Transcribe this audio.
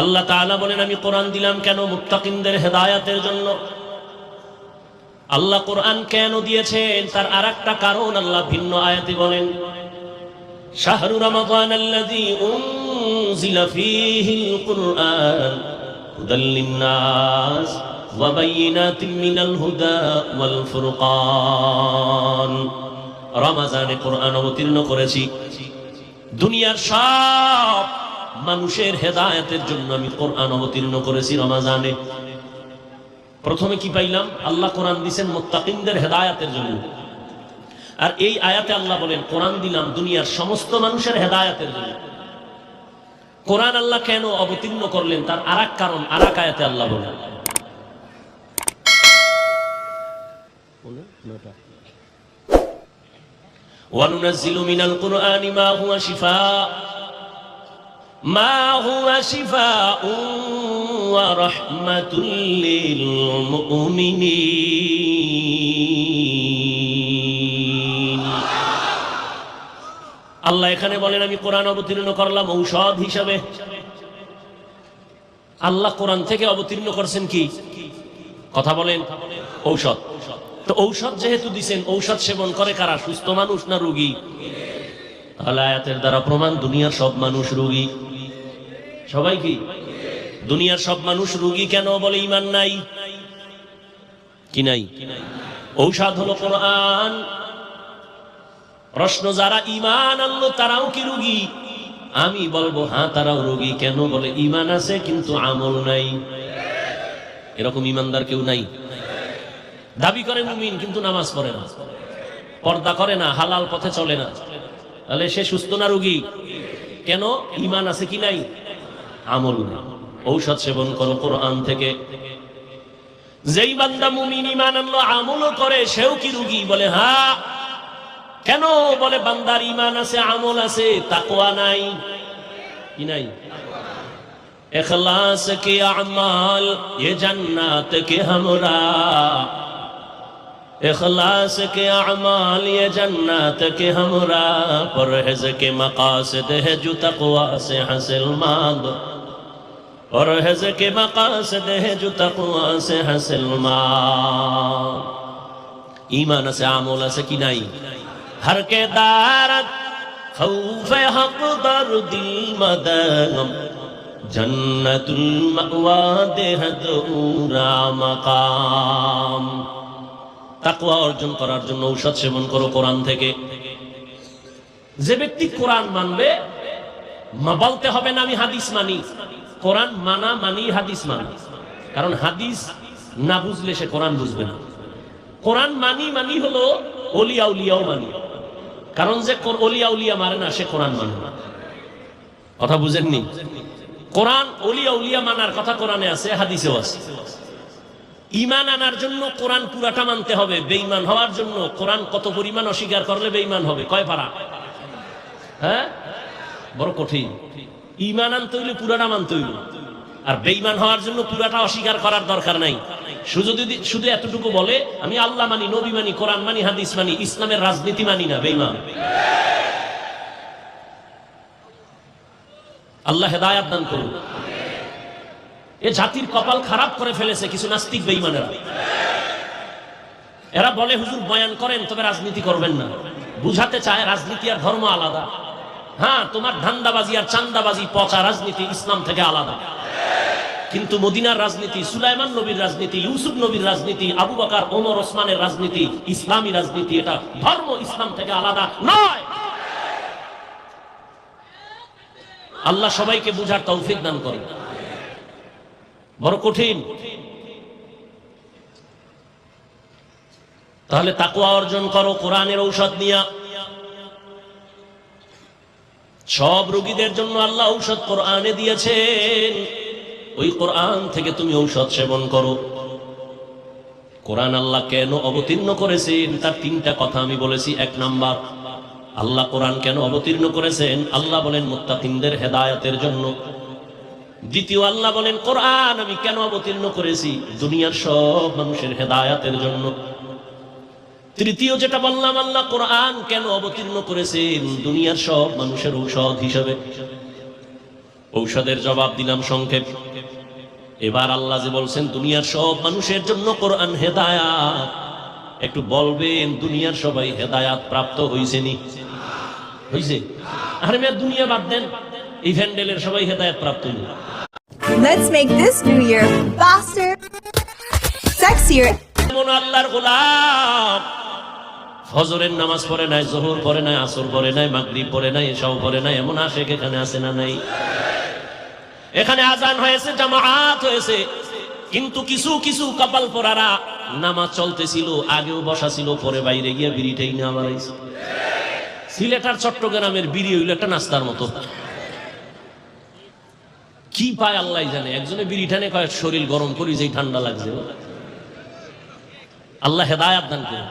আল্লাহ তাআলা বলেন আমি কোরআন দিলাম কেন? মুত্তাকিনদের হেদায়েতের জন্য। আল্লাহ কোরআন কেন দিয়েছেন তার আরেকটা কারণ আল্লাহ ভিন্ন আয়াতে বলেন, শাহরু রমাদানাল্লাযী উনজিলা ফীহিল কুরআন হুদাল লিন্নাস ওয়া বায়িনাতিন মিনাল হুদা ওয়াল ফুরকান। রমজানে কোরআন অবতীর্ণ করেছি দুনিয়ার সব মানুষের হেদায়েতের জন্য। আমি কোরআন অবতীর্ণ করেছি রমজানে। প্রথমে কি পাইলাম? আল্লাহ কোরআন দিয়েছেন মুত্তাকিনদের হেদায়েতের জন্য। আর এই আয়াতে আল্লাহ বলেন কোরআন দিলাম দুনিয়ার সমস্ত মানুষের হেদায়েতের জন্য। কোরআন আল্লাহ কেন অবতীর্ণ করলেন তার আরেক কারণ আরেক আয়াতে আল্লাহ বলেন, ওয়ানুনাজ্জিলু মিনাল কুরআনি মা হুয়া শিফাউন ওয়া রাহমাতুল লিল মুমিনিন। আল্লাহ এখানে বলেন আমি কোরআন অবতীর্ণ করলাম ঔষধ হিসাবে। আল্লাহ কোরআন থেকে অবতীর্ণ করছেন কি? কথা বলেন, ঔষধ। তো ঔষধ যেহেতু দিবেন, ঔষধ সেবন করে কারা? সুস্থ মানুষ না রোগী? তাহলে আয়াতের দ্বারা প্রমাণ দুনিয়ার সব মানুষ রোগী। সবাই কি? দুনিয়ার সব মানুষ রোগী কেন? বলে ঈমান নাই। কি নাই? ঔষধ হলো কোরআন। প্রশ্ন, যারা ঈমান আনলো তারাও কি রোগী? আমি বলবো হ্যাঁ তারাও রোগী। কেন? বলে ঈমান আছে কিন্তু আমল নাই। এরকম ঈমানদার কেউ নাই। দাবি করে মুমিন কিন্তু নামাজ পড়ে না, পর্দা করে না, হালাল পথে চলে না। তাহলে সে সুস্থ না রোগী? কেন? ঈমান আছে কি নাই? আমল নাই। ঔষধ সেবন করো কোরআন থেকে। যেই বান্দা মুমিন ঈমান আনলো আমলও করে সেও কি রোগী? বলে হ্যাঁ। কেন? বলে বান্দার ঈমান আছে, আমল আছে, তাকওয়া নাই। কি নাই? ইখলাস কে আমাল ये जन्नत के हमरा, इखलास के अमाल ये जन्नत के हमरा, परहेज के मकासद है जो तक़वा से हासिल मांग, परहेज के मकासद है जो तक़वा से हासिल मांग। ईमान से आमल से की नहीं। हर के दारत खौफ हक दर दिल मदम, जन्नतुल मअवा देहद उरा मकाम। তাকওয়া অর্জন করার জন্য ঔষধ সেবন করো কোরআন থেকে। যে ব্যক্তি কোরআন মানবে, বলতে হবে না আমি হাদিস মানি। কোরআন মানা মানি হাদিস মানি। কারণ হাদিস না বুঝলে সে কোরআন বুঝবে না। কোরআন মানি মানি হলো ওলিয়া উলিয়াও মানি। কারণ যে ওলিয়া উলিয়া মানে না সে কোরআন মানে না। কথা বুঝেননি? কোরআন ওলিয়া উলিয়া মানার কথা কোরআনে আছে, হাদিসেও আছে। ঈমান আনার জন্য কোরআন পুরাটা মানতে হবে। বেঈমান হওয়ার জন্য কোরআন কত পরিমাণ অস্বীকার করলে বেঈমান হবে? কয় পারা? হ্যাঁ, বড় কঠিন। ঈমান আনতে হইলে পুরাটা মানতে হইল। আর বেঈমান হওয়ার জন্য পুরাটা অস্বীকার করার দরকার নাই। শুধু এতটুকু বলে আমি আল্লাহ মানি, নবী মানি, কোরআন মানি, হাদিস মানি, ইসলামের রাজনীতি মানি না, বেঈমান। আল্লাহ হেদায়েত দান করুন। এ জাতির কপাল খারাপ করে ফেলেছে কিছু নাস্তিক বেঈমানেরা। এরা বলে হুজুর বয়ান করেন তবে রাজনীতি করবেন না। বুঝাতে চায় রাজনীতি আর ধর্ম আলাদা। হ্যাঁ, তোমার ধান্দাবাজি আর চান্দাবাজি পচা রাজনীতি ইসলাম থেকে আলাদা। কিন্তু মদিনার রাজনীতি, সুলাইমান নবীর রাজনীতি, ইউসুফ নবীর রাজনীতি, আবু বকর ওমর ওসমানের রাজনীতি ইসলামী রাজনীতি। এটা ধর্ম ইসলাম থেকে আলাদা নয়। আল্লাহ সবাইকে বুঝার তৌফিক দান করেন। বড় কঠিন। তাহলে তাকওয়া অর্জন করো কোরআনের ঔষধ নিয়া। সব রোগীদের জন্য আল্লাহ ঔষধ কোরআনে দিয়েছেন। ওই কোরআন থেকে তুমি ঔষধ সেবন করো। কোরআন আল্লাহ কেন অবতীর্ণ করেছেন তার তিনটা কথা আমি বলেছি। এক নাম্বার, আল্লাহ কোরআন কেন অবতীর্ণ করেছেন? আল্লাহ বলেন মুত্তাকিনদের হেদায়েতের জন্য। দ্বিতীয়, আল্লাহ বলেন কোরআন আমি কেন অবতীর্ণ করেছি? দুনিয়ার সব মানুষের হেদায়েতের জন্য। তৃতীয় যেটা বললাম, আল্লাহ কোরআন কেন অবতীর্ণ করেছেন? দুনিয়ার সব মানুষের ঔষধ হিসেবে। ঔষধের জবাব দিলাম সংক্ষেপ। এবার আল্লাহ যে বলছেন দুনিয়ার সব মানুষের জন্য কোরআন হেদায়াত, একটু বলবেন দুনিয়ার সবাই হেদায়াত প্রাপ্ত হইছে নি? হইছে? আরে মেয়ে দুনিয়া বাদ দেন, এই ভ্যান্ডেলের সবাই হেদায়াত প্রাপ্ত হইল। Let's make this new year faster, sexier. এমন আল্লাহর গোলাম ফজরের নামাজ পড়ে নাই, যোহর পড়ে নাই, আসর পড়ে নাই, মাগরিব পড়ে নাই, এশাও পড়ে নাই, এমন আশেক এখানে আছে না নাই? এখানে আজান হয়েছে, জামাআত হয়েছে, কিন্তু কিছু কিছু কপাল পরারা নামাজ চলতেছিল, আগেও বসা ছিল, পরে বাইরে গিয়ে বিড়িটাই না বাড়াইছে। সিলেট আর চট্টগ্রামের বিড়ি হইল একটা নাস্তার মতো, কি পায় আল্লাহ জানে। একজনে বিড়ি টানে কয় শরীর গরম করি, যেই ঠান্ডা লাগছে। আল্লাহ হেদায়াত দান করুন।